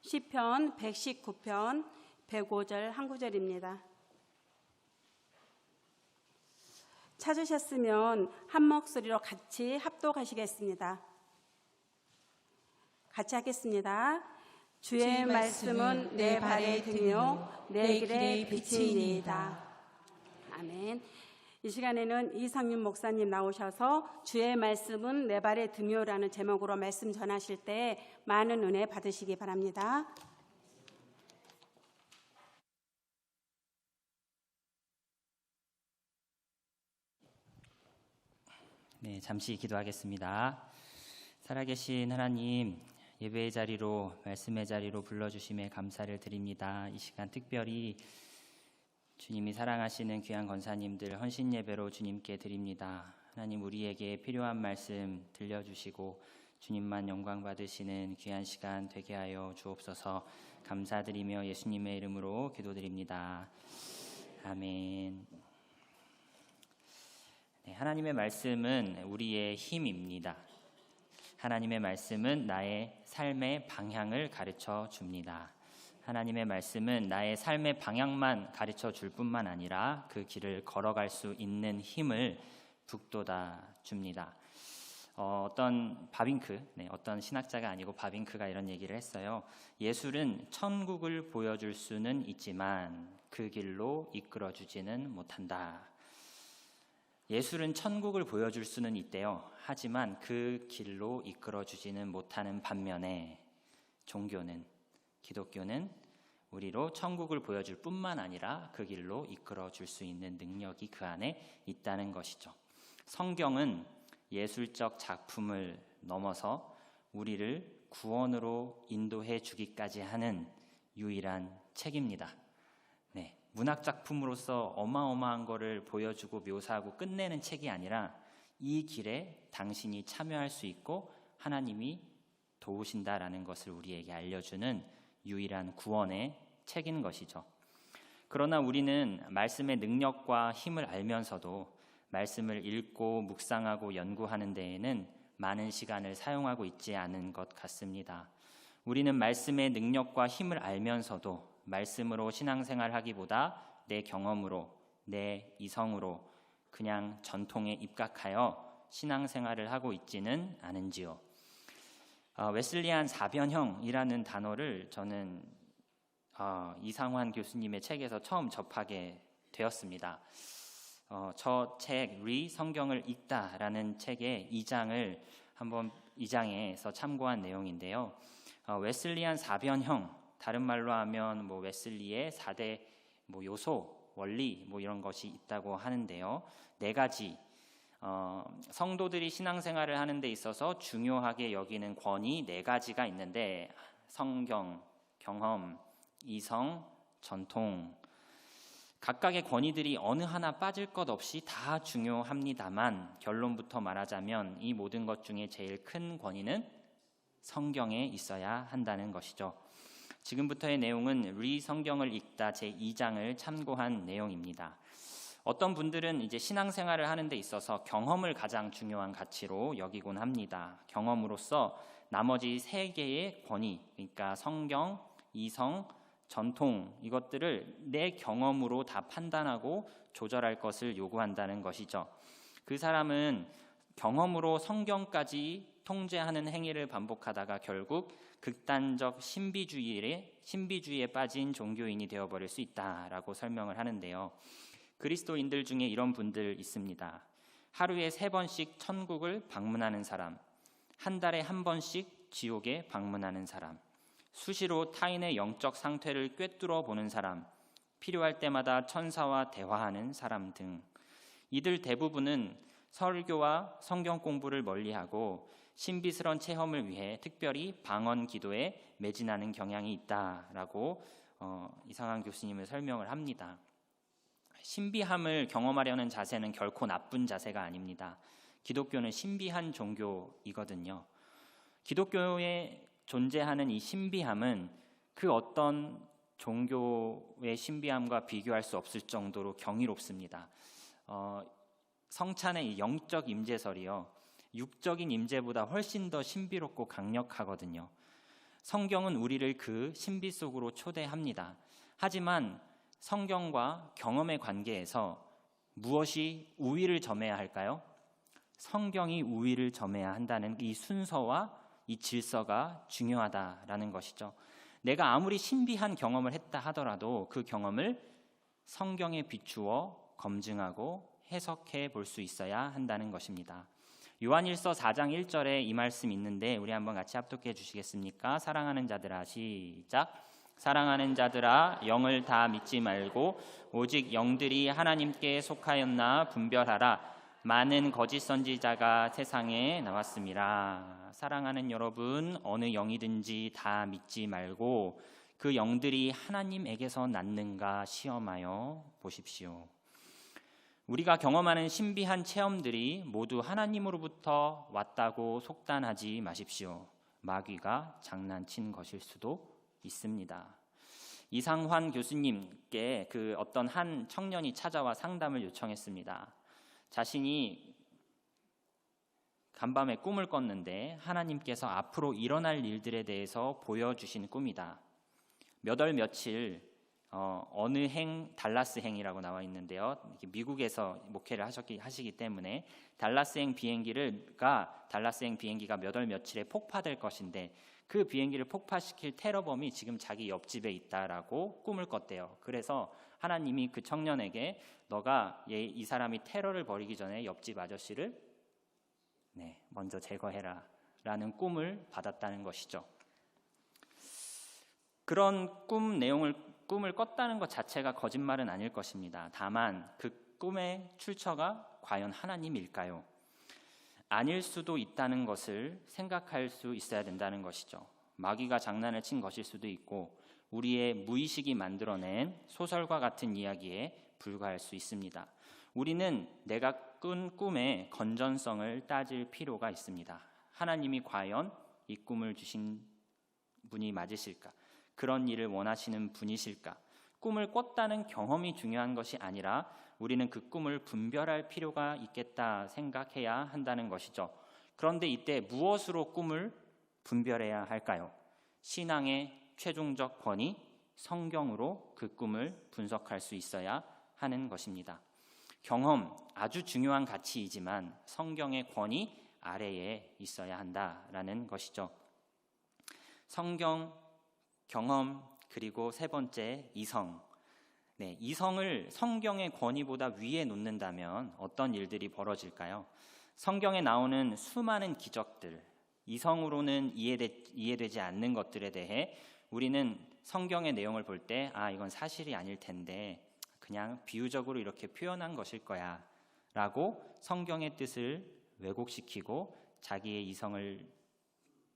시편 119편 105절 한 구절입니다. 찾으셨으면 한 목소리로 같이 합독하시겠습니다. 같이 하겠습니다. 주의 말씀은 내 발의 등이요 내 길의 빛이니이다. 아멘. 이 시간에는 이상윤 목사님 나오셔서 주의 말씀은 내 발의 등이요라는 제목으로 말씀 전하실 때 많은 은혜 받으시기 바랍니다. 네, 잠시 기도하겠습니다. 살아계신 하나님, 예배의 자리로, 말씀의 자리로 불러주심에 감사를 드립니다. 이 시간 특별히 주님이 사랑하시는 귀한 권사님들 헌신 예배로 주님께 드립니다. 하나님, 우리에게 필요한 말씀 들려주시고 주님만 영광 받으시는 귀한 시간 되게 하여 주옵소서. 감사드리며 예수님의 이름으로 기도드립니다. 아멘. 네, 하나님의 말씀은 우리의 힘입니다. 하나님의 말씀은 나의 삶의 방향을 가르쳐 줍니다. 하나님의 말씀은 나의 삶의 방향만 가르쳐 줄 뿐만 아니라 그 길을 걸어갈 수 있는 힘을 북돋아 줍니다. 어떤 신학자가 아니고 바빙크가 이런 얘기를 했어요. 예술은 천국을 보여줄 수는 있지만 그 길로 이끌어주지는 못한다. 예술은 천국을 보여줄 수는 있대요. 하지만 그 길로 이끌어주지는 못하는 반면에 기독교는 우리로 천국을 보여줄 뿐만 아니라 그 길로 이끌어줄 수 있는 능력이 그 안에 있다는 것이죠. 성경은 예술적 작품을 넘어서 우리를 구원으로 인도해 주기까지 하는 유일한 책입니다. 네, 문학 작품으로서 어마어마한 것을 보여주고 묘사하고 끝내는 책이 아니라 이 길에 당신이 참여할 수 있고 하나님이 도우신다라는 것을 우리에게 알려주는 유일한 구원의 책인 것이죠. 그러나 우리는 말씀의 능력과 힘을 알면서도 말씀을 읽고 묵상하고 연구하는 데에는 많은 시간을 사용하고 있지 않은 것 같습니다. 우리는 말씀의 능력과 힘을 알면서도 말씀으로 신앙생활하기보다 내 경험으로, 내 이성으로 그냥 전통에 입각하여 신앙생활을 하고 있지는 않은지요. 웨슬리안 사변형이라는 단어를 저는 이상환 교수님의 책에서 처음 접하게 되었습니다. 저 책 성경을 읽다라는 책의 2장에서 참고한 내용인데요. 웨슬리안 사변형, 다른 말로 하면 웨슬리의 4대 요소, 원리 이런 것이 있다고 하는데요. 4가지 성도들이 신앙생활을 하는 데 있어서 중요하게 여기는 권위 4가지가 있는데 성경, 경험, 이성, 전통. 각각의 권위들이 어느 하나 빠질 것 없이 다 중요합니다만 결론부터 말하자면 이 모든 것 중에 제일 큰 권위는 성경에 있어야 한다는 것이죠. 지금부터의 내용은 성경을 읽다 제2장을 참고한 내용입니다. 어떤 분들은 이제 신앙생활을 하는 데 있어서 경험을 가장 중요한 가치로 여기곤 합니다. 경험으로서 나머지 3개의 권위, 그러니까 성경, 이성, 전통, 이것들을 내 경험으로 다 판단하고 조절할 것을 요구한다는 것이죠. 그 사람은 경험으로 성경까지 통제하는 행위를 반복하다가 결국 극단적 신비주의에 빠진 종교인이 되어버릴 수 있다라고 설명을 하는데요. 그리스도인들 중에 이런 분들 있습니다. 하루에 3번씩 천국을 방문하는 사람, 한 달에 1번씩 지옥에 방문하는 사람, 수시로 타인의 영적 상태를 꿰뚫어 보는 사람, 필요할 때마다 천사와 대화하는 사람 등 이들 대부분은 설교와 성경 공부를 멀리하고 신비스러운 체험을 위해 특별히 방언 기도에 매진하는 경향이 있다라고 이상한 교수님을 설명을 합니다. 신비함을 경험하려는 자세는 결코 나쁜 자세가 아닙니다. 기독교는 신비한 종교이거든요. 기독교에 존재하는 이 신비함은 그 어떤 종교의 신비함과 비교할 수 없을 정도로 경이롭습니다. 성찬의 이 영적 임재설이요, 육적인 임재보다 훨씬 더 신비롭고 강력하거든요. 성경은 우리를 그 신비 속으로 초대합니다. 하지만 성경과 경험의 관계에서 무엇이 우위를 점해야 할까요? 성경이 우위를 점해야 한다는 이 순서와 이 질서가 중요하다라는 것이죠. 내가 아무리 신비한 경험을 했다 하더라도 그 경험을 성경에 비추어 검증하고 해석해 볼 수 있어야 한다는 것입니다. 요한일서 4장 1절에 이 말씀 있는데 우리 한번 같이 합독해 주시겠습니까? 사랑하는 자들아, 시작. 사랑하는 자들아, 영을 다 믿지 말고 오직 영들이 하나님께 속하였나 분별하라. 많은 거짓 선지자가 세상에 나왔습니다. 사랑하는 여러분, 어느 영이든지 다 믿지 말고 그 영들이 하나님에게서 났는가 시험하여 보십시오. 우리가 경험하는 신비한 체험들이 모두 하나님으로부터 왔다고 속단하지 마십시오. 마귀가 장난친 것일 수도 있습니다. 이상환 교수님께 어떤 한 청년이 찾아와 상담을 요청했습니다. 자신이 간밤에 꿈을 꿨는데 하나님께서 앞으로 일어날 일들에 대해서 보여주신 꿈이다. 몇 월 며칠 어느 행, 달라스 행이라고 나와 있는데요. 미국에서 목회를 하시기 때문에 달라스 행 비행기가 몇 월 며칠에 폭파될 것인데 그 비행기를 폭파시킬 테러범이 지금 자기 옆집에 있다라고 꿈을 꿨대요. 그래서 하나님이 그 청년에게 너가 이 사람이 테러를 벌이기 전에 옆집 아저씨를 먼저 제거해라 라는 꿈을 받았다는 것이죠. 그런 꿈을 꿨다는 것 자체가 거짓말은 아닐 것입니다. 다만 그 꿈의 출처가 과연 하나님일까요? 아닐 수도 있다는 것을 생각할 수 있어야 된다는 것이죠. 마귀가 장난을 친 것일 수도 있고 우리의 무의식이 만들어낸 소설과 같은 이야기에 불과할 수 있습니다. 우리는 내가 꾼 꿈의 건전성을 따질 필요가 있습니다. 하나님이 과연 이 꿈을 주신 분이 맞으실까? 그런 일을 원하시는 분이실까? 꿈을 꿨다는 경험이 중요한 것이 아니라 우리는 그 꿈을 분별할 필요가 있겠다 생각해야 한다는 것이죠. 그런데 이때 무엇으로 꿈을 분별해야 할까요? 신앙의 최종적 권위, 성경으로 그 꿈을 분석할 수 있어야 하는 것입니다. 경험, 아주 중요한 가치이지만 성경의 권위 아래에 있어야 한다라는 것이죠. 성경, 경험, 그리고 세 번째 이성. 이성을 성경의 권위보다 위에 놓는다면 어떤 일들이 벌어질까요? 성경에 나오는 수많은 기적들, 이성으로는 이해되지 않는 것들에 대해 우리는 성경의 내용을 볼 때 이건 사실이 아닐 텐데 그냥 비유적으로 이렇게 표현한 것일 거야 라고 성경의 뜻을 왜곡시키고 자기의 이성을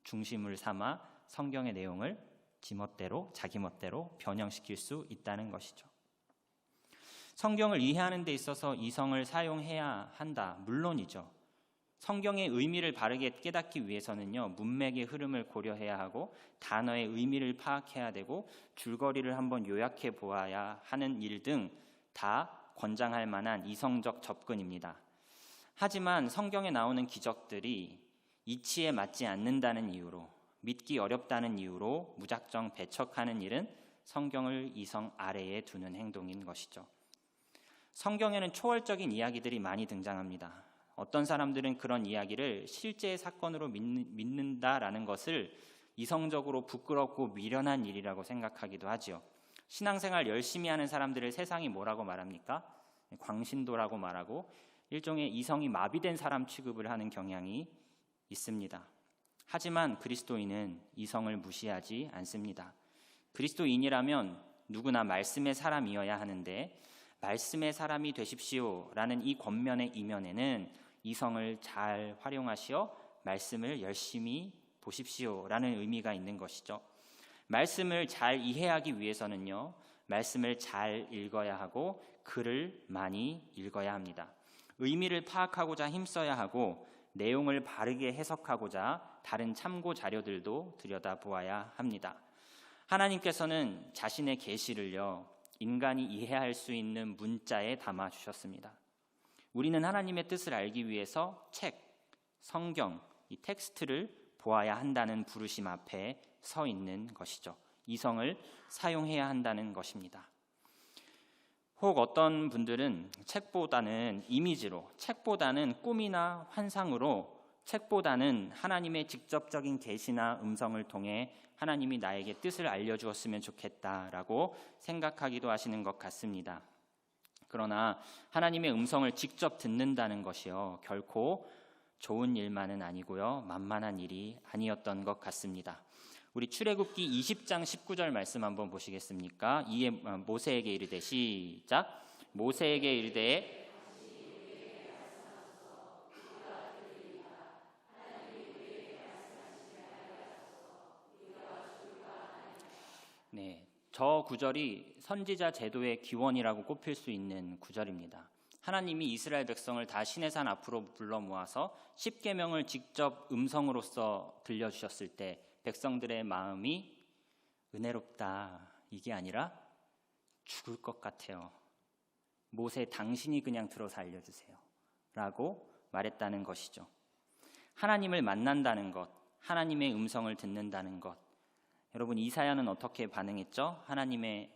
중심을 삼아 성경의 내용을 자기 멋대로 변형시킬 수 있다는 것이죠. 성경을 이해하는 데 있어서 이성을 사용해야 한다. 물론이죠. 성경의 의미를 바르게 깨닫기 위해서는요, 문맥의 흐름을 고려해야 하고 단어의 의미를 파악해야 되고 줄거리를 한번 요약해 보아야 하는 일 등 다 권장할 만한 이성적 접근입니다. 하지만 성경에 나오는 기적들이 이치에 맞지 않는다는 이유로, 믿기 어렵다는 이유로 무작정 배척하는 일은 성경을 이성 아래에 두는 행동인 것이죠. 성경에는 초월적인 이야기들이 많이 등장합니다. 어떤 사람들은 그런 이야기를 실제 사건으로 믿는다라는 것을 이성적으로 부끄럽고 미련한 일이라고 생각하기도 하지요. 신앙생활 열심히 하는 사람들을 세상이 뭐라고 말합니까? 광신도라고 말하고 일종의 이성이 마비된 사람 취급을 하는 경향이 있습니다. 하지만 그리스도인은 이성을 무시하지 않습니다. 그리스도인이라면 누구나 말씀의 사람이어야 하는데 말씀의 사람이 되십시오 라는 이 권면의 이면에는 이성을 잘 활용하시어 말씀을 열심히 보십시오 라는 의미가 있는 것이죠. 말씀을 잘 이해하기 위해서는요, 말씀을 잘 읽어야 하고 글을 많이 읽어야 합니다. 의미를 파악하고자 힘써야 하고 내용을 바르게 해석하고자 다른 참고 자료들도 들여다보아야 합니다. 하나님께서는 자신의 계시를요, 인간이 이해할 수 있는 문자에 담아 주셨습니다. 우리는 하나님의 뜻을 알기 위해서 책, 성경, 이 텍스트를 보아야 한다는 부르심 앞에 서 있는 것이죠. 이성을 사용해야 한다는 것입니다. 혹 어떤 분들은 책보다는 이미지로, 책보다는 꿈이나 환상으로, 책보다는 하나님의 직접적인 계시나 음성을 통해 하나님이 나에게 뜻을 알려주었으면 좋겠다라고 생각하기도 하시는 것 같습니다. 그러나 하나님의 음성을 직접 듣는다는 것이요, 결코 좋은 일만은 아니고요, 만만한 일이 아니었던 것 같습니다. 우리 출애굽기 20장 19절 말씀 한번 보시겠습니까? 이에 모세에게 이르되, 시작. 모세에게 이르되 네, 저 구절이 선지자 제도의 기원이라고 꼽힐 수 있는 구절입니다. 하나님이 이스라엘 백성을 다 시내산 앞으로 불러 모아서 십계명을 직접 음성으로써 들려주셨을 때 백성들의 마음이 은혜롭다, 이게 아니라 죽을 것 같아요. 모세, 당신이 그냥 들어서 알려주세요 라고 말했다는 것이죠. 하나님을 만난다는 것, 하나님의 음성을 듣는다는 것, 여러분 이사야는 어떻게 반응했죠? 하나님의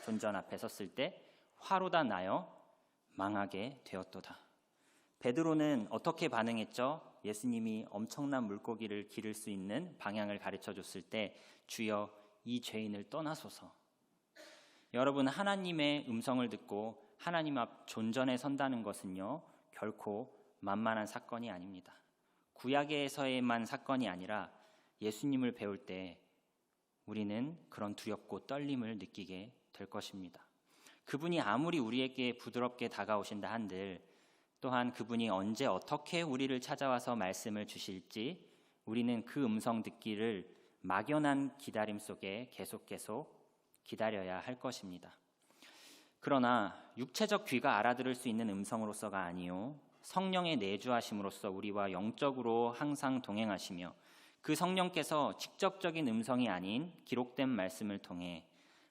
존전 앞에 섰을 때 화로다 나여 망하게 되었도다. 베드로는 어떻게 반응했죠? 예수님이 엄청난 물고기를 기를 수 있는 방향을 가르쳐줬을 때 주여 이 죄인을 떠나소서. 여러분, 하나님의 음성을 듣고 하나님 앞 존전에 선다는 것은요, 결코 만만한 사건이 아닙니다. 구약에서의만 사건이 아니라 예수님을 배울 때 우리는 그런 두렵고 떨림을 느끼게 될 것입니다. 그분이 아무리 우리에게 부드럽게 다가오신다 한들 또한 그분이 언제 어떻게 우리를 찾아와서 말씀을 주실지 우리는 그 음성 듣기를 막연한 기다림 속에 계속 기다려야 할 것입니다. 그러나 육체적 귀가 알아들을 수 있는 음성으로서가 아니요, 성령의 내주하심으로써 우리와 영적으로 항상 동행하시며 그 성령께서 직접적인 음성이 아닌 기록된 말씀을 통해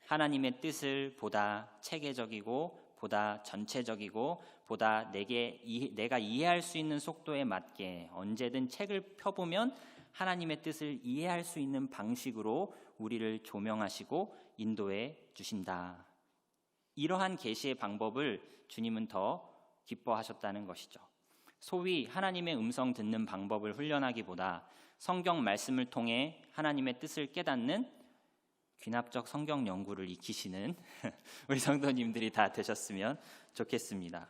하나님의 뜻을 보다 체계적이고 보다 전체적이고 보다 내가 이해할 수 있는 속도에 맞게 언제든 책을 펴보면 하나님의 뜻을 이해할 수 있는 방식으로 우리를 조명하시고 인도해 주신다. 이러한 계시의 방법을 주님은 더 기뻐하셨다는 것이죠. 소위 하나님의 음성 듣는 방법을 훈련하기보다 성경 말씀을 통해 하나님의 뜻을 깨닫는 귀납적 성경 연구를 익히시는 우리 성도님들이 다 되셨으면 좋겠습니다.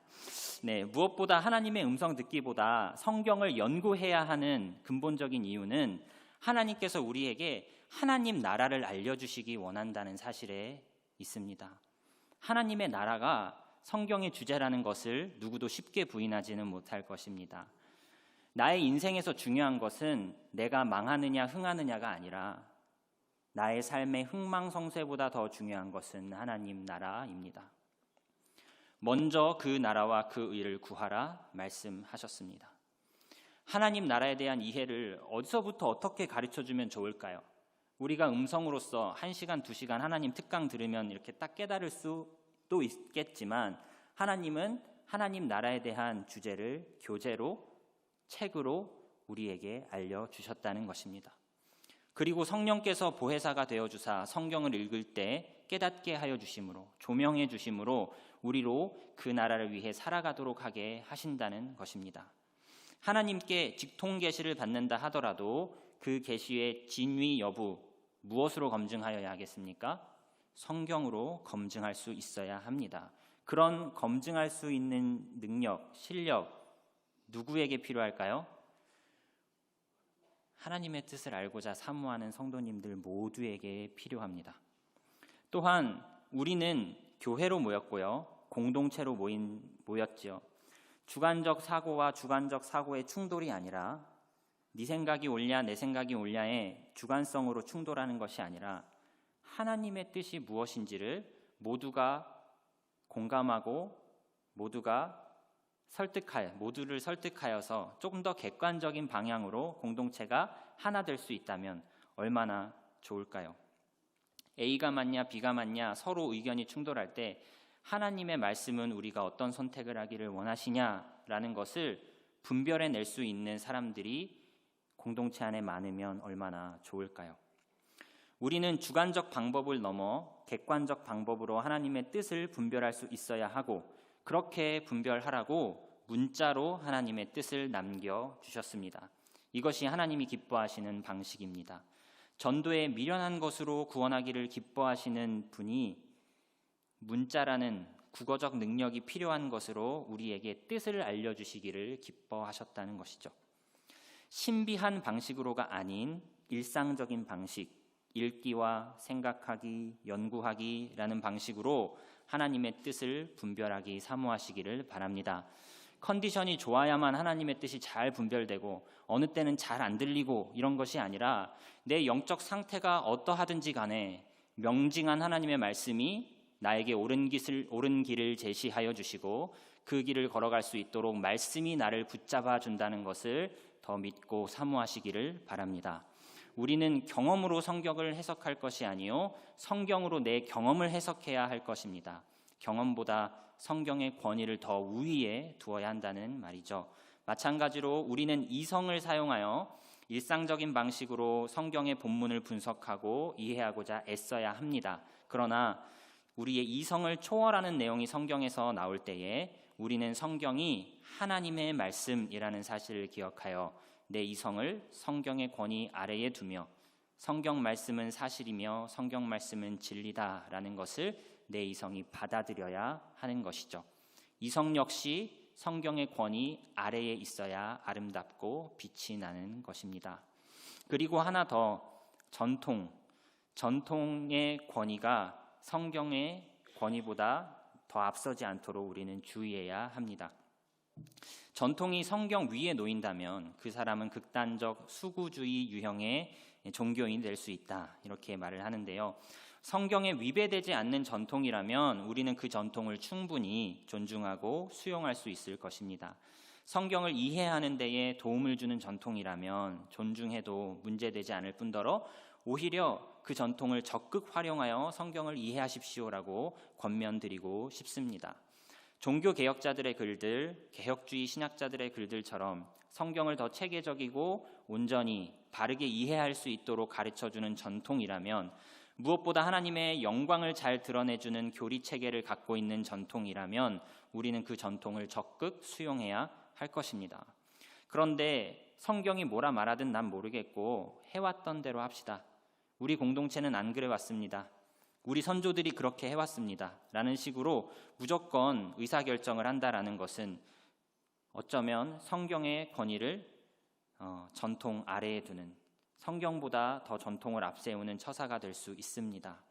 네, 무엇보다 하나님의 음성 듣기보다 성경을 연구해야 하는 근본적인 이유는 하나님께서 우리에게 하나님 나라를 알려주시기 원한다는 사실에 있습니다. 하나님의 나라가 성경의 주제라는 것을 누구도 쉽게 부인하지는 못할 것입니다. 나의 인생에서 중요한 것은 내가 망하느냐 흥하느냐가 아니라 나의 삶의 흥망성쇠보다 더 중요한 것은 하나님 나라입니다. 먼저 그 나라와 그 의를 구하라 말씀하셨습니다. 하나님 나라에 대한 이해를 어디서부터 어떻게 가르쳐주면 좋을까요? 우리가 음성으로서 1시간, 2시간 하나님 특강 들으면 이렇게 딱 깨달을 수도 있겠지만 하나님은 하나님 나라에 대한 주제를 교재로, 책으로 우리에게 알려주셨다는 것입니다. 그리고 성령께서 보혜사가 되어주사 성경을 읽을 때 깨닫게 하여 주심으로, 조명해 주심으로 우리로 그 나라를 위해 살아가도록 하게 하신다는 것입니다. 하나님께 직통 계시를 받는다 하더라도 그 계시의 진위 여부 무엇으로 검증하여야 하겠습니까? 성경으로 검증할 수 있어야 합니다. 그런 검증할 수 있는 능력, 실력 누구에게 필요할까요? 하나님의 뜻을 알고자 사모하는 성도님들 모두에게 필요합니다. 또한 우리는 교회로 모였고요, 공동체로 모였지요. 주관적 사고와 주관적 사고의 충돌이 아니라 네 생각이 옳냐 내 생각이 옳냐의 주관성으로 충돌하는 것이 아니라 하나님의 뜻이 무엇인지를 모두가 공감하고 모두를 설득하여서 조금 더 객관적인 방향으로 공동체가 하나 될 수 있다면 얼마나 좋을까요? A가 맞냐 B가 맞냐 서로 의견이 충돌할 때 하나님의 말씀은 우리가 어떤 선택을 하기를 원하시냐라는 것을 분별해낼 수 있는 사람들이 공동체 안에 많으면 얼마나 좋을까요? 우리는 주관적 방법을 넘어 객관적 방법으로 하나님의 뜻을 분별할 수 있어야 하고, 그렇게 분별하라고 문자로 하나님의 뜻을 남겨주셨습니다. 이것이 하나님이 기뻐하시는 방식입니다. 전도에 미련한 것으로 구원하기를 기뻐하시는 분이 문자라는 국어적 능력이 필요한 것으로 우리에게 뜻을 알려주시기를 기뻐하셨다는 것이죠. 신비한 방식으로가 아닌 일상적인 방식, 읽기와 생각하기, 연구하기라는 방식으로 하나님의 뜻을 분별하기 사모하시기를 바랍니다. 컨디션이 좋아야만 하나님의 뜻이 잘 분별되고 어느 때는 잘 안 들리고 이런 것이 아니라 내 영적 상태가 어떠하든지 간에 명징한 하나님의 말씀이 나에게 옳은 길을 제시하여 주시고 그 길을 걸어갈 수 있도록 말씀이 나를 붙잡아 준다는 것을 더 믿고 사모하시기를 바랍니다. 우리는 경험으로 성경을 해석할 것이 아니요 성경으로 내 경험을 해석해야 할 것입니다. 경험보다 성경의 권위를 더 우위에 두어야 한다는 말이죠. 마찬가지로 우리는 이성을 사용하여 일상적인 방식으로 성경의 본문을 분석하고 이해하고자 애써야 합니다. 그러나 우리의 이성을 초월하는 내용이 성경에서 나올 때에 우리는 성경이 하나님의 말씀이라는 사실을 기억하여 내 이성을 성경의 권위 아래에 두며 성경 말씀은 사실이며 성경 말씀은 진리다라는 것을 내 이성이 받아들여야 하는 것이죠. 이성 역시 성경의 권위 아래에 있어야 아름답고 빛이 나는 것입니다. 그리고 하나 더, 전통의 권위가 성경의 권위보다 더 앞서지 않도록 우리는 주의해야 합니다. 전통이 성경 위에 놓인다면 그 사람은 극단적 수구주의 유형의 종교인이 될 수 있다, 이렇게 말을 하는데요. 성경에 위배되지 않는 전통이라면 우리는 그 전통을 충분히 존중하고 수용할 수 있을 것입니다. 성경을 이해하는 데에 도움을 주는 전통이라면 존중해도 문제되지 않을 뿐더러 오히려 그 전통을 적극 활용하여 성경을 이해하십시오라고 권면드리고 싶습니다. 종교 개혁자들의 글들, 개혁주의 신학자들의 글들처럼 성경을 더 체계적이고 온전히 바르게 이해할 수 있도록 가르쳐주는 전통이라면, 무엇보다 하나님의 영광을 잘 드러내주는 교리 체계를 갖고 있는 전통이라면 우리는 그 전통을 적극 수용해야 할 것입니다. 그런데 성경이 뭐라 말하든 난 모르겠고 해왔던 대로 합시다. 우리 공동체는 안 그래왔습니다. 우리 선조들이 그렇게 해왔습니다. 라는 식으로 무조건 의사결정을 한다라는 것은 어쩌면 성경의 권위를 전통 아래에 두는, 성경보다 더 전통을 앞세우는 처사가 될 수 있습니다.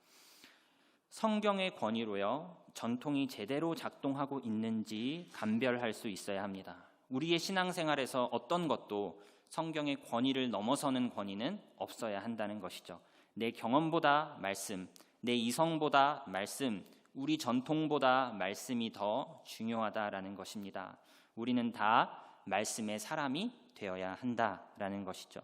성경의 권위로요, 전통이 제대로 작동하고 있는지 감별할 수 있어야 합니다. 우리의 신앙생활에서 어떤 것도 성경의 권위를 넘어서는 권위는 없어야 한다는 것이죠. 내 경험보다 말씀, 내 이성보다 말씀, 우리 전통보다 말씀이 더 중요하다라는 것입니다. 우리는 다 말씀의 사람이 되어야 한다라는 것이죠.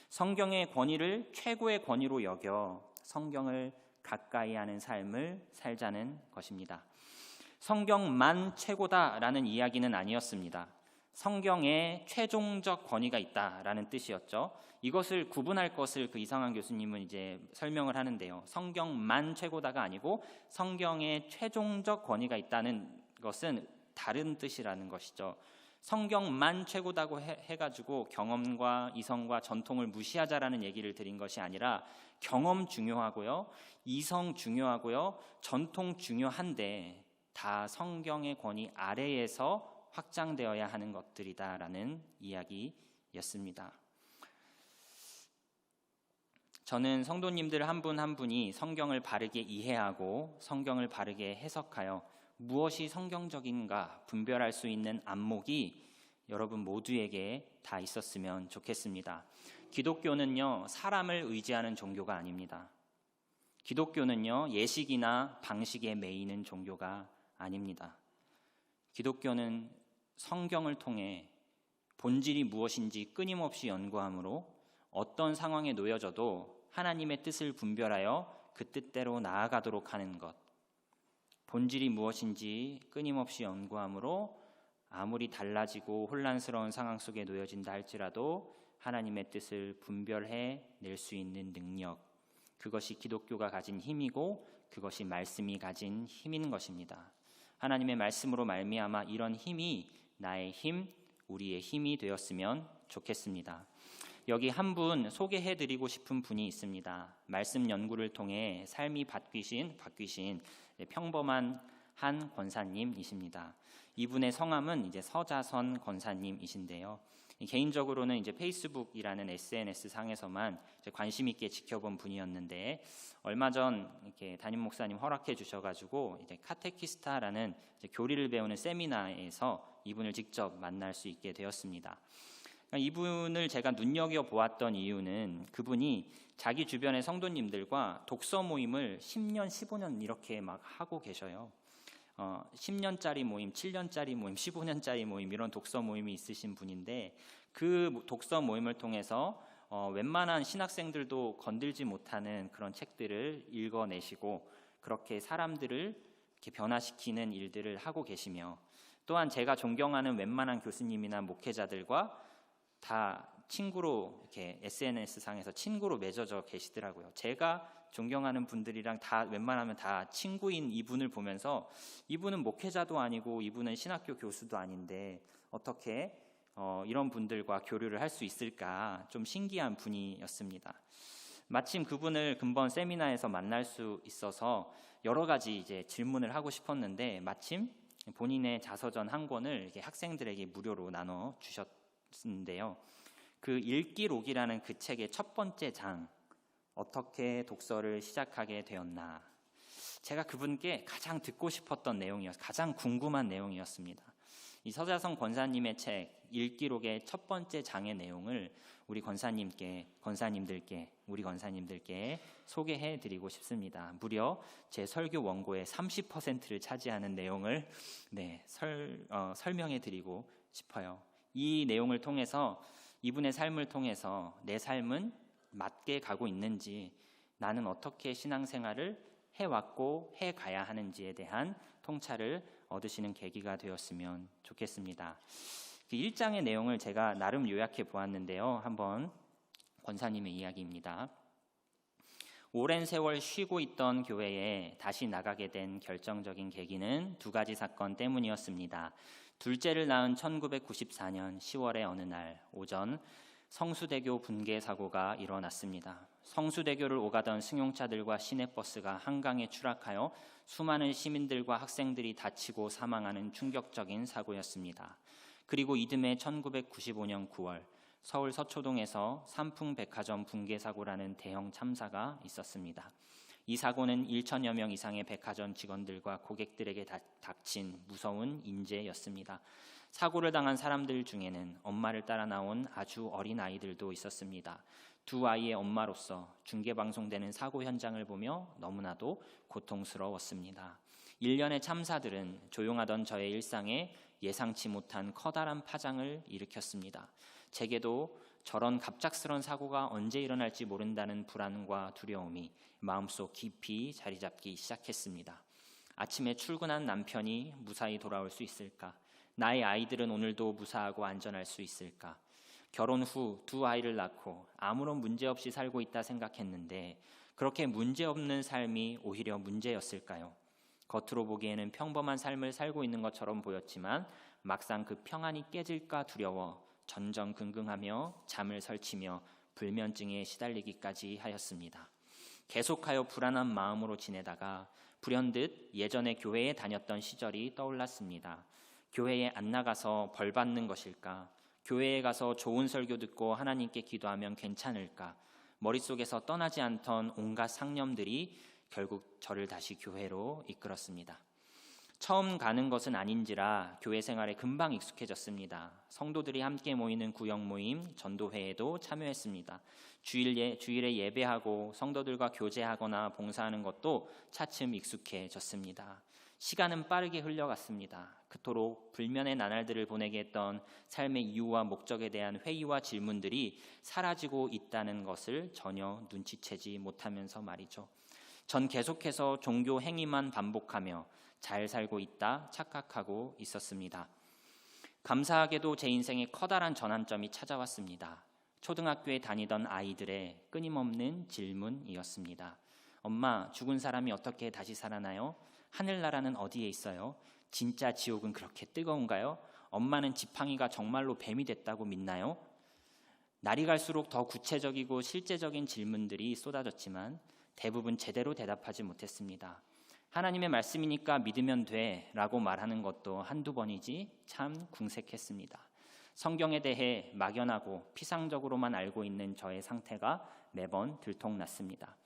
성경의 권위를 최고의 권위로 여겨 성경을 가까이 하는 삶을 살자는 것입니다. 성경만 최고다라는 이야기는 아니었습니다. 성경에 최종적 권위가 있다라는 뜻이었죠. 이것을 구분할 것을 그 이상한 교수님은 이제 설명을 하는데요. 성경만 최고다가 아니고 성경에 최종적 권위가 있다는 것은 다른 뜻이라는 것이죠. 성경만 최고다고 해가지고 경험과 이성과 전통을 무시하자라는 얘기를 드린 것이 아니라 경험 중요하고요, 이성 중요하고요, 전통 중요한데 다 성경의 권위 아래에서 확장되어야 하는 것들이다라는 이야기였습니다. 저는 성도님들 한 분 한 분이 성경을 바르게 이해하고 성경을 바르게 해석하여 무엇이 성경적인가 분별할 수 있는 안목이 여러분 모두에게 다 있었으면 좋겠습니다. 기독교는요, 사람을 의지하는 종교가 아닙니다. 기독교는요, 예식이나 방식에 매이는 종교가 아닙니다. 기독교는 성경을 통해 본질이 무엇인지 끊임없이 연구함으로 어떤 상황에 놓여져도 하나님의 뜻을 분별하여 그 뜻대로 나아가도록 하는 것, 본질이 무엇인지 끊임없이 연구함으로 아무리 달라지고 혼란스러운 상황 속에 놓여진다 할지라도 하나님의 뜻을 분별해 낼 수 있는 능력, 그것이 기독교가 가진 힘이고 그것이 말씀이 가진 힘인 것입니다. 하나님의 말씀으로 말미암아 이런 힘이 나의 힘, 우리의 힘이 되었으면 좋겠습니다. 여기 한 분 소개해드리고 싶은 분이 있습니다. 말씀 연구를 통해 삶이 바뀌신 평범한 한 권사님이십니다. 이분의 성함은 이제 서자선 권사님이신데요. 개인적으로는 이제 페이스북이라는 SNS 상에서만 이제 관심 있게 지켜본 분이었는데 얼마 전 이렇게 담임 목사님 허락해 주셔가지고 이제 카테키스타라는 이제 교리를 배우는 세미나에서 이분을 직접 만날 수 있게 되었습니다. 이분을 제가 눈여겨 보았던 이유는 그분이 자기 주변의 성도님들과 독서 모임을 10년, 15년 이렇게 막 하고 계셔요. 10년짜리 모임, 7년짜리 모임, 15년짜리 모임 이런 독서 모임이 있으신 분인데 그 독서 모임을 통해서 웬만한 신학생들도 건들지 못하는 그런 책들을 읽어내시고 그렇게 사람들을 이렇게 변화시키는 일들을 하고 계시며 또한 제가 존경하는 웬만한 교수님이나 목회자들과 다 친구로 이렇게 SNS 상에서 친구로 맺어져 계시더라고요. 제가 존경하는 분들이랑 다 웬만하면 다 친구인 이분을 보면서 이분은 목회자도 아니고 이분은 신학교 교수도 아닌데 어떻게 이런 분들과 교류를 할 수 있을까 좀 신기한 분이었습니다. 마침 그분을 근본 세미나에서 만날 수 있어서 여러 가지 이제 질문을 하고 싶었는데 마침 본인의 자서전 한 권을 이렇게 학생들에게 무료로 나눠 주셨는데요. 그 읽기록이라는 그 책의 첫 번째 장, 어떻게 독서를 시작하게 되었나, 제가 그분께 가장 듣고 싶었던 내용이었어요. 가장 궁금한 내용이었습니다. 이 서자선 권사님의 책 읽기록의 첫 번째 장의 내용을 우리 권사님들께 소개해드리고 싶습니다. 무려 제 설교 원고의 30%를 차지하는 내용을 설명해드리고 싶어요. 이 내용을 통해서 이분의 삶을 통해서 내 삶은 맞게 가고 있는지, 나는 어떻게 신앙생활을 해왔고 해가야 하는지에 대한 통찰을 얻으시는 계기가 되었으면 좋겠습니다. 그 1장의 내용을 제가 나름 요약해 보았는데요. 한번 권사님의 이야기입니다. 오랜 세월 쉬고 있던 교회에 다시 나가게 된 결정적인 계기는 두 가지 사건 때문이었습니다. 둘째를 낳은 1994년 10월의 어느 날 오전 성수대교 붕괴 사고가 일어났습니다. 성수대교를 오가던 승용차들과 시내버스가 한강에 추락하여 수많은 시민들과 학생들이 다치고 사망하는 충격적인 사고였습니다. 그리고 이듬해 1995년 9월 서울 서초동에서 삼풍백화점 붕괴 사고라는 대형 참사가 있었습니다. 이 사고는 1천여 명 이상의 백화점 직원들과 고객들에게 닥친 무서운 인재였습니다. 사고를 당한 사람들 중에는 엄마를 따라 나온 아주 어린 아이들도 있었습니다. 두 아이의 엄마로서 중계방송되는 사고 현장을 보며 너무나도 고통스러웠습니다. 일련의 참사들은 조용하던 저의 일상에 예상치 못한 커다란 파장을 일으켰습니다. 제게도 저런 갑작스런 사고가 언제 일어날지 모른다는 불안과 두려움이 마음속 깊이 자리 잡기 시작했습니다. 아침에 출근한 남편이 무사히 돌아올 수 있을까? 나의 아이들은 오늘도 무사하고 안전할 수 있을까? 결혼 후 두 아이를 낳고 아무런 문제 없이 살고 있다 생각했는데 그렇게 문제없는 삶이 오히려 문제였을까요? 겉으로 보기에는 평범한 삶을 살고 있는 것처럼 보였지만 막상 그 평안이 깨질까 두려워 전전긍긍하며 잠을 설치며 불면증에 시달리기까지 하였습니다. 계속하여 불안한 마음으로 지내다가 불현듯 예전에 교회에 다녔던 시절이 떠올랐습니다. 교회에 안 나가서 벌 받는 것일까? 교회에 가서 좋은 설교 듣고 하나님께 기도하면 괜찮을까? 머릿속에서 떠나지 않던 온갖 상념들이 결국 저를 다시 교회로 이끌었습니다. 처음 가는 것은 아닌지라 교회 생활에 금방 익숙해졌습니다. 성도들이 함께 모이는 구역 모임, 전도회에도 참여했습니다. 주일에 예배하고 성도들과 교제하거나 봉사하는 것도 차츰 익숙해졌습니다. 시간은 빠르게 흘러갔습니다. 그토록 불면의 나날들을 보내게 했던 삶의 이유와 목적에 대한 회의와 질문들이 사라지고 있다는 것을 전혀 눈치채지 못하면서 말이죠. 전 계속해서 종교 행위만 반복하며 잘 살고 있다 착각하고 있었습니다. 감사하게도 제 인생에 커다란 전환점이 찾아왔습니다. 초등학교에 다니던 아이들의 끊임없는 질문이었습니다. 엄마, 죽은 사람이 어떻게 다시 살아나요? 하늘나라는 어디에 있어요? 진짜 지옥은 그렇게 뜨거운가요? 엄마는 지팡이가 정말로 뱀이 됐다고 믿나요? 날이 갈수록 더 구체적이고 실제적인 질문들이 쏟아졌지만 대부분 제대로 대답하지 못했습니다. 하나님의 말씀이니까 믿으면 돼 라고 말하는 것도 한두 번이지 참 궁색했습니다. 성경에 대해 막연하고 피상적으로만 알고 있는 저의 상태가 매번 들통났습니다.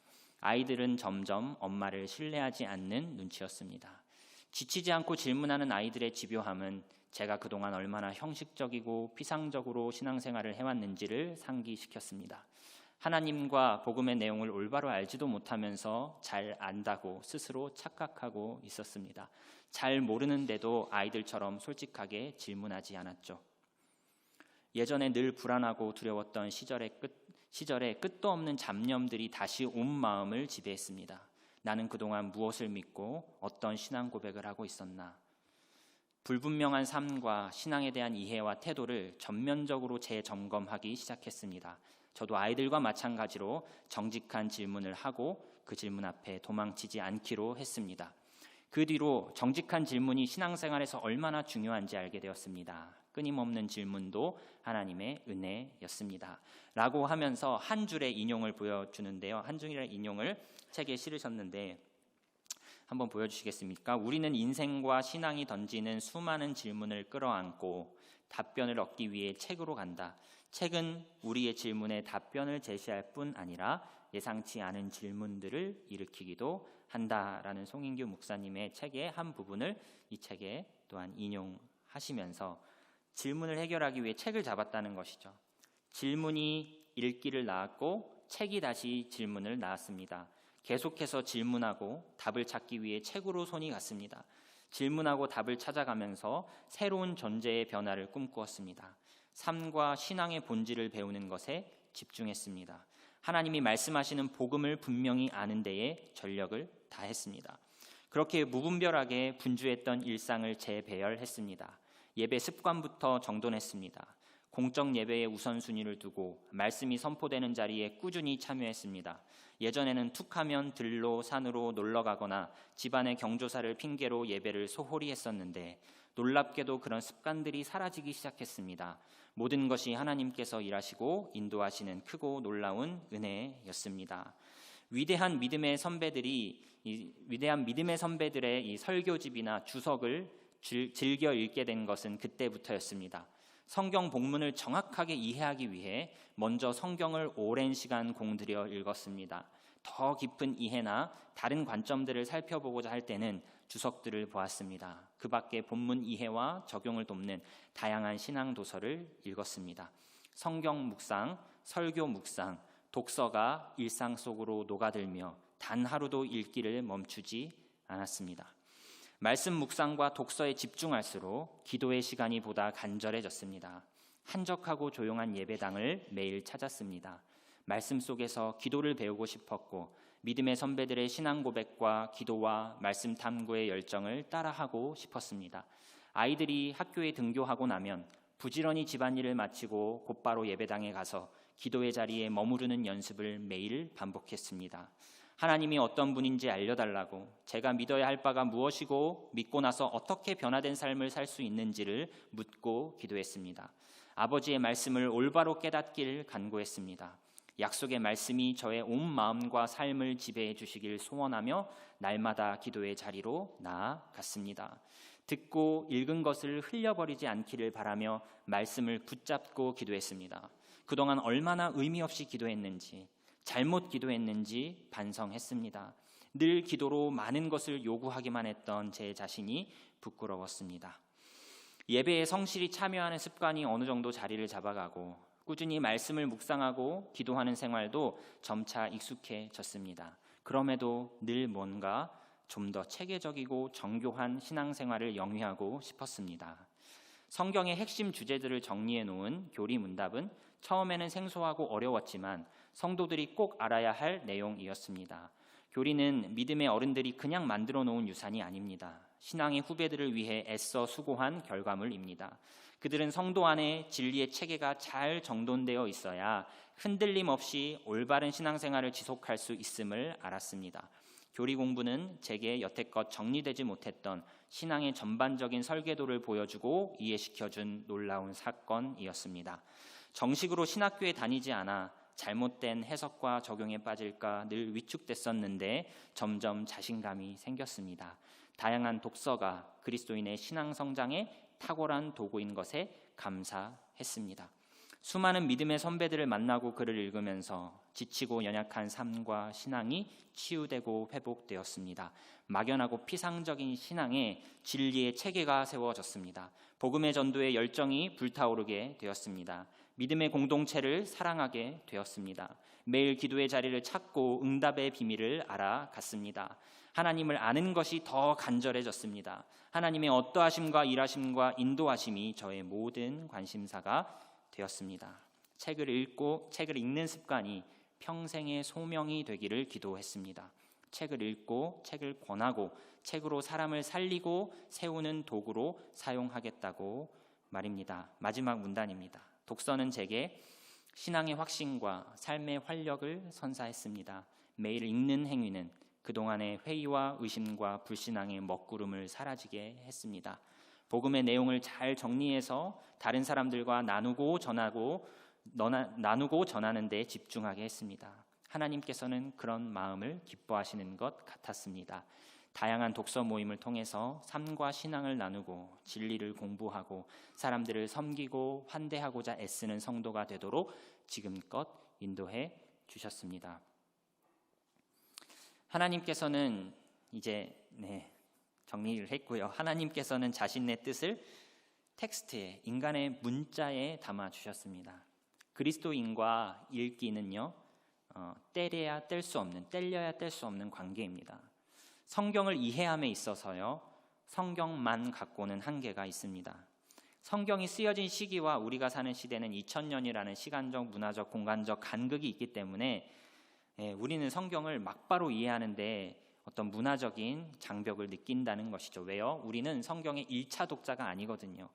아이들은 점점 엄마를 신뢰하지 않는 눈치였습니다. 지치지 않고 질문하는 아이들의 집요함은 제가 그동안 얼마나 형식적이고 피상적으로 신앙생활을 해왔는지를 상기시켰습니다. 하나님과 복음의 내용을 올바로 알지도 못하면서 잘 안다고 스스로 착각하고 있었습니다. 잘 모르는데도 아이들처럼 솔직하게 질문하지 않았죠. 예전에 늘 불안하고 두려웠던 시절에 끝도 없는 잡념들이 다시 온 마음을 지배했습니다. 나는 그동안 무엇을 믿고 어떤 신앙 고백을 하고 있었나? 불분명한 삶과 신앙에 대한 이해와 태도를 전면적으로 재점검하기 시작했습니다. 저도 아이들과 마찬가지로 정직한 질문을 하고 그 질문 앞에 도망치지 않기로 했습니다. 그 뒤로 정직한 질문이 신앙생활에서 얼마나 중요한지 알게 되었습니다. 끊임없는 질문도 하나님의 은혜였습니다. 라고 하면서 한 줄의 인용을 보여주는데요. 한 줄의 인용을 책에 실으셨는데 한번 보여주시겠습니까? 우리는 인생과 신앙이 던지는 수많은 질문을 끌어안고 답변을 얻기 위해 책으로 간다. 책은 우리의 질문에 답변을 제시할 뿐 아니라 예상치 않은 질문들을 일으키기도 한다라는 송인규 목사님의 책의 한 부분을 이 책에 또한 인용하시면서 질문을 해결하기 위해 책을 잡았다는 것이죠. 질문이 읽기를 낳았고 책이 다시 질문을 낳았습니다. 계속해서 질문하고 답을 찾기 위해 책으로 손이 갔습니다. 질문하고 답을 찾아가면서 새로운 존재의 변화를 꿈꾸었습니다. 삶과 신앙의 본질을 배우는 것에 집중했습니다. 하나님이 말씀하시는 복음을 분명히 아는 데에 전력을 다했습니다. 그렇게 무분별하게 분주했던 일상을 재배열했습니다. 예배 습관부터 정돈했습니다. 공적 예배의 우선순위를 두고 말씀이 선포되는 자리에 꾸준히 참여했습니다. 예전에는 툭하면 들로 산으로 놀러가거나 집안의 경조사를 핑계로 예배를 소홀히 했었는데 놀랍게도 그런 습관들이 사라지기 시작했습니다. 모든 것이 하나님께서 일하시고 인도하시는 크고 놀라운 은혜였습니다. 위대한 믿음의 선배들의 이 설교집이나 주석을 즐겨 읽게 된 것은 그때부터였습니다. 성경 본문을 정확하게 이해하기 위해 먼저 성경을 오랜 시간 공들여 읽었습니다. 더 깊은 이해나 다른 관점들을 살펴보고자 할 때는 주석들을 보았습니다. 그 밖에 본문 이해와 적용을 돕는 다양한 신앙 도서를 읽었습니다. 성경 묵상, 설교 묵상, 독서가 일상 속으로 녹아들며 단 하루도 읽기를 멈추지 않았습니다. 말씀 묵상과 독서에 집중할수록 기도의 시간이 보다 간절해졌습니다. 한적하고 조용한 예배당을 매일 찾았습니다. 말씀 속에서 기도를 배우고 싶었고 믿음의 선배들의 신앙 고백과 기도와 말씀 탐구의 열정을 따라하고 싶었습니다. 아이들이 학교에 등교하고 나면 부지런히 집안일을 마치고 곧바로 예배당에 가서 기도의 자리에 머무르는 연습을 매일 반복했습니다. 하나님이 어떤 분인지 알려달라고, 제가 믿어야 할 바가 무엇이고 믿고 나서 어떻게 변화된 삶을 살 수 있는지를 묻고 기도했습니다. 아버지의 말씀을 올바로 깨닫기를 간구했습니다. 약속의 말씀이 저의 온 마음과 삶을 지배해 주시길 소원하며 날마다 기도의 자리로 나아갔습니다. 듣고 읽은 것을 흘려버리지 않기를 바라며 말씀을 붙잡고 기도했습니다. 그동안 얼마나 의미 없이 기도했는지, 잘못 기도했는지 반성했습니다. 늘 기도로 많은 것을 요구하기만 했던 제 자신이 부끄러웠습니다. 예배에 성실히 참여하는 습관이 어느 정도 자리를 잡아가고 꾸준히 말씀을 묵상하고 기도하는 생활도 점차 익숙해졌습니다. 그럼에도 늘 뭔가 좀 더 체계적이고 정교한 신앙생활을 영위하고 싶었습니다. 성경의 핵심 주제들을 정리해 놓은 교리 문답은 처음에는 생소하고 어려웠지만 성도들이 꼭 알아야 할 내용이었습니다. 교리는 믿음의 어른들이 그냥 만들어 놓은 유산이 아닙니다. 신앙의 후배들을 위해 애써 수고한 결과물입니다. 그들은 성도 안에 진리의 체계가 잘 정돈되어 있어야 흔들림 없이 올바른 신앙생활을 지속할 수 있음을 알았습니다. 교리 공부는 제게 여태껏 정리되지 못했던 신앙의 전반적인 설계도를 보여주고 이해시켜준 놀라운 사건이었습니다. 정식으로 신학교에 다니지 않아 잘못된 해석과 적용에 빠질까 늘 위축됐었는데 점점 자신감이 생겼습니다. 다양한 독서가 그리스도인의 신앙 성장에 탁월한 도구인 것에 감사했습니다. 수많은 믿음의 선배들을 만나고 글을 읽으면서 지치고 연약한 삶과 신앙이 치유되고 회복되었습니다. 막연하고 피상적인 신앙에 진리의 체계가 세워졌습니다. 복음의 전도에 열정이 불타오르게 되었습니다. 믿음의 공동체를 사랑하게 되었습니다. 매일 기도의 자리를 찾고 응답의 비밀을 알아갔습니다. 하나님을 아는 것이 더 간절해졌습니다. 하나님의 어떠하심과 일하심과 인도하심이 저의 모든 관심사가 되었습니다. 책을 읽는 습관이 평생의 소명이 되기를 기도했습니다. 책을 읽고 책을 권하고 책으로 사람을 살리고 세우는 도구로 사용하겠다고 말입니다. 마지막 문단입니다. 독서는 제게 신앙의 확신과 삶의 활력을 선사했습니다. 매일 읽는 행위는 그동안의 회의와 의심과 불신앙의 먹구름을 사라지게 했습니다. 복음의 내용을 잘 정리해서 다른 사람들과 나누고 전하는 데 집중하게 했습니다. 하나님께서는 그런 마음을 기뻐하시는 것 같았습니다. 다양한 독서 모임을 통해서 삶과 신앙을 나누고 진리를 공부하고 사람들을 섬기고 환대하고자 애쓰는 성도가 되도록 지금껏 인도해 주셨습니다. 하나님께서는 이제 정리를 했고요. 하나님께서는 자신의 뜻을 텍스트에, 인간의 문자에 담아 주셨습니다. 그리스도인과 읽기는요, 때려야 뗄 수 없는 관계입니다. 성경을 이해함에 있어서요, 성경만 갖고는 한계가 있습니다. 성경이 쓰여진 시기와 우리가 사는 시대는 2000년이라는 시간적, 문화적, 공간적 간극이 있기 때문에 우리는 성경을 막바로 이해하는데 어떤 문화적인 장벽을 느낀다는 것이죠. 왜요? 우리는 성경의 1차 독자가 아니거든요.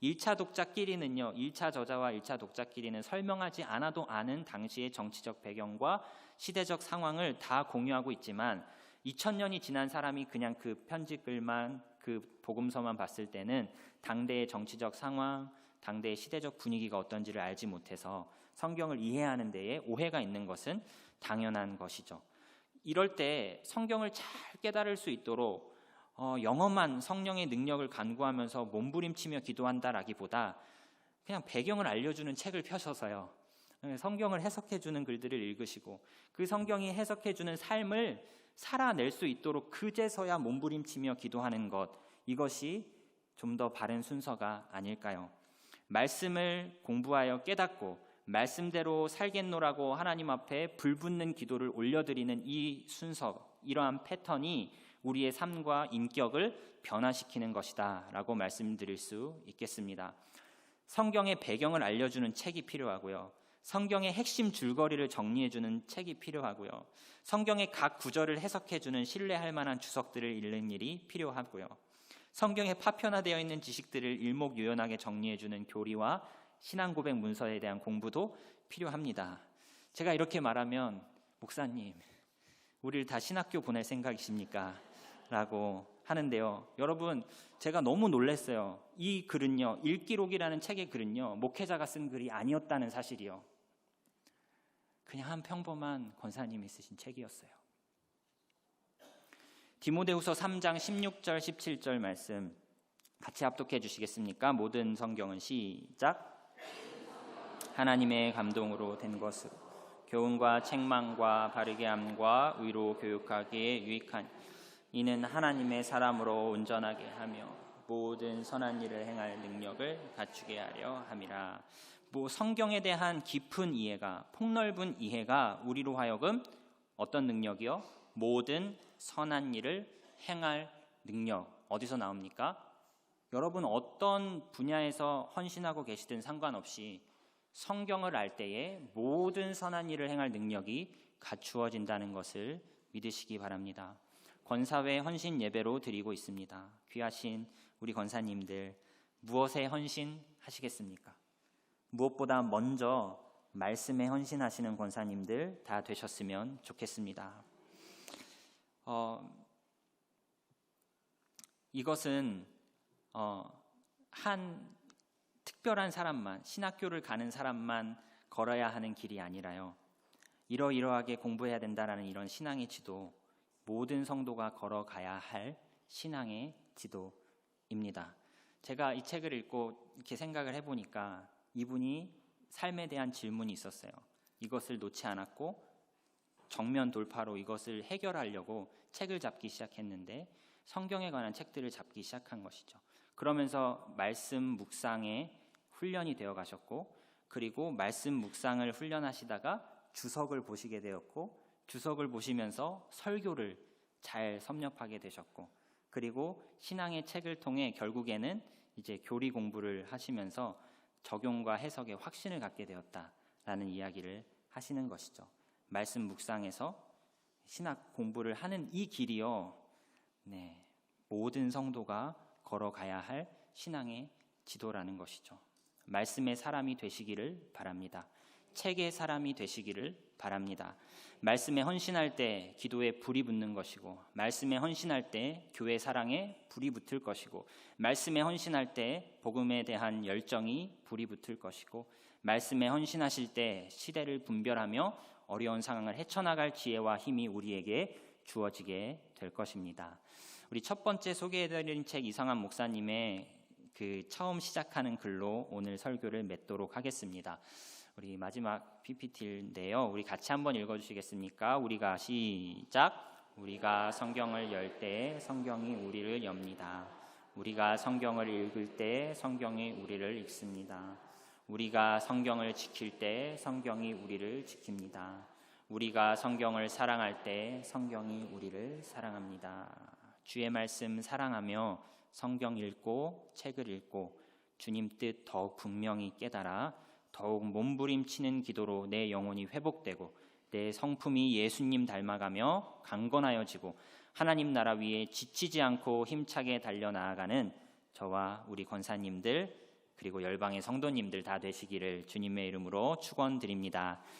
1차 독자끼리는요, 1차 저자와 1차 독자끼리는 설명하지 않아도 아는 당시의 정치적 배경과 시대적 상황을 다 공유하고 있지만 2000년이 지난 사람이 그냥 그 편지글만, 그 복음서만 봤을 때는 당대의 정치적 상황, 당대의 시대적 분위기가 어떤지를 알지 못해서 성경을 이해하는 데에 오해가 있는 것은 당연한 것이죠. 이럴 때 성경을 잘 깨달을 수 있도록 영험한 성령의 능력을 간구하면서 몸부림치며 기도한다라기보다 그냥 배경을 알려주는 책을 펴셔서요, 성경을 해석해주는 글들을 읽으시고 그 성경이 해석해주는 삶을 살아낼 수 있도록 그제서야 몸부림치며 기도하는 것, 이것이 좀 더 바른 순서가 아닐까요? 말씀을 공부하여 깨닫고 말씀대로 살겠노라고 하나님 앞에 불붙는 기도를 올려드리는 이 순서, 이러한 패턴이 우리의 삶과 인격을 변화시키는 것이다 라고 말씀드릴 수 있겠습니다. 성경의 배경을 알려주는 책이 필요하고요, 성경의 핵심 줄거리를 정리해주는 책이 필요하고요, 성경의 각 구절을 해석해주는 신뢰할 만한 주석들을 읽는 일이 필요하고요, 성경에 파편화되어 있는 지식들을 일목요연하게 정리해주는 교리와 신앙고백 문서에 대한 공부도 필요합니다. 제가 이렇게 말하면 목사님, 우리를 다 신학교 보낼 생각이십니까? 라고 하는데요, 여러분, 제가 너무 놀랐어요. 이 글은요, 읽기록이라는 책의 글은요, 목회자가 쓴 글이 아니었다는 사실이요, 그냥 한 평범한 권사님이 쓰신 책이었어요. 디모데후서 3장 16절 17절 말씀 같이 합독해 주시겠습니까? 모든 성경은 시작. 하나님의 감동으로 된 것으로 교훈과 책망과 바르게 함과 의로 교육하기에 유익하니 이는 하나님의 사람으로 온전하게 하며 모든 선한 일을 행할 능력을 갖추게 하려 함이라. 성경에 대한 깊은 이해가, 폭넓은 이해가 우리로 하여금 어떤 능력이요? 모든 선한 일을 행할 능력. 어디서 나옵니까? 여러분, 어떤 분야에서 헌신하고 계시든 상관없이 성경을 알 때에 모든 선한 일을 행할 능력이 갖추어진다는 것을 믿으시기 바랍니다. 권사회 헌신 예배로 드리고 있습니다. 귀하신 우리 권사님들, 무엇에 헌신하시겠습니까? 무엇보다 먼저 말씀에 헌신하시는 권사님들 다 되셨으면 좋겠습니다. 이것은 한 특별한 사람만, 신학교를 가는 사람만 걸어야 하는 길이 아니라요, 이러이러하게 공부해야 된다라는 이런 신앙의 지도, 모든 성도가 걸어가야 할 신앙의 지도입니다. 제가 이 책을 읽고 이렇게 생각을 해보니까 이분이 삶에 대한 질문이 있었어요. 이것을 놓지 않았고 정면 돌파로 이것을 해결하려고 책을 잡기 시작했는데 성경에 관한 책들을 잡기 시작한 것이죠. 그러면서 말씀 묵상에 훈련이 되어 가셨고, 그리고 말씀 묵상을 훈련하시다가 주석을 보시게 되었고, 주석을 보시면서 설교를 잘 섭렵하게 되셨고, 그리고 신앙의 책을 통해 결국에는 이제 교리 공부를 하시면서 적용과 해석에 확신을 갖게 되었다라는 이야기를 하시는 것이죠. 말씀 묵상에서 신학 공부를 하는 이 길이요, 모든 성도가 걸어가야 할 신앙의 지도라는 것이죠. 말씀의 사람이 되시기를 바랍니다. 책의 사람이 되시기를 바랍니다. 말씀에 헌신할 때 기도에 불이 붙는 것이고, 말씀에 헌신할 때 교회 사랑에 불이 붙을 것이고, 말씀에 헌신할 때 복음에 대한 열정이 불이 붙을 것이고, 말씀에 헌신하실 때 시대를 분별하며 어려운 상황을 헤쳐나갈 지혜와 힘이 우리에게 주어지게 될 것입니다. 우리 첫 번째 소개해드린 책 이상한 목사님의 그 처음 시작하는 글로 오늘 설교를 맺도록 하겠습니다. 우리 마지막 PPT인데요. 우리 같이 한번 읽어주시겠습니까? 우리가 시작. 우리가 성경을 열 때 성경이 우리를 엽니다. 우리가 성경을 읽을 때 성경이 우리를 읽습니다. 우리가 성경을 지킬 때 성경이 우리를 지킵니다. 우리가 성경을 사랑할 때 성경이 우리를 사랑합니다. 주의 말씀 사랑하며 성경 읽고 책을 읽고 주님 뜻 더욱 분명히 깨달아 더욱 몸부림치는 기도로 내 영혼이 회복되고 내 성품이 예수님 닮아가며 강건하여지고 하나님 나라 위에 지치지 않고 힘차게 달려나아가는 저와 우리 권사님들 그리고 열방의 성도님들 다 되시기를 주님의 이름으로 축원드립니다.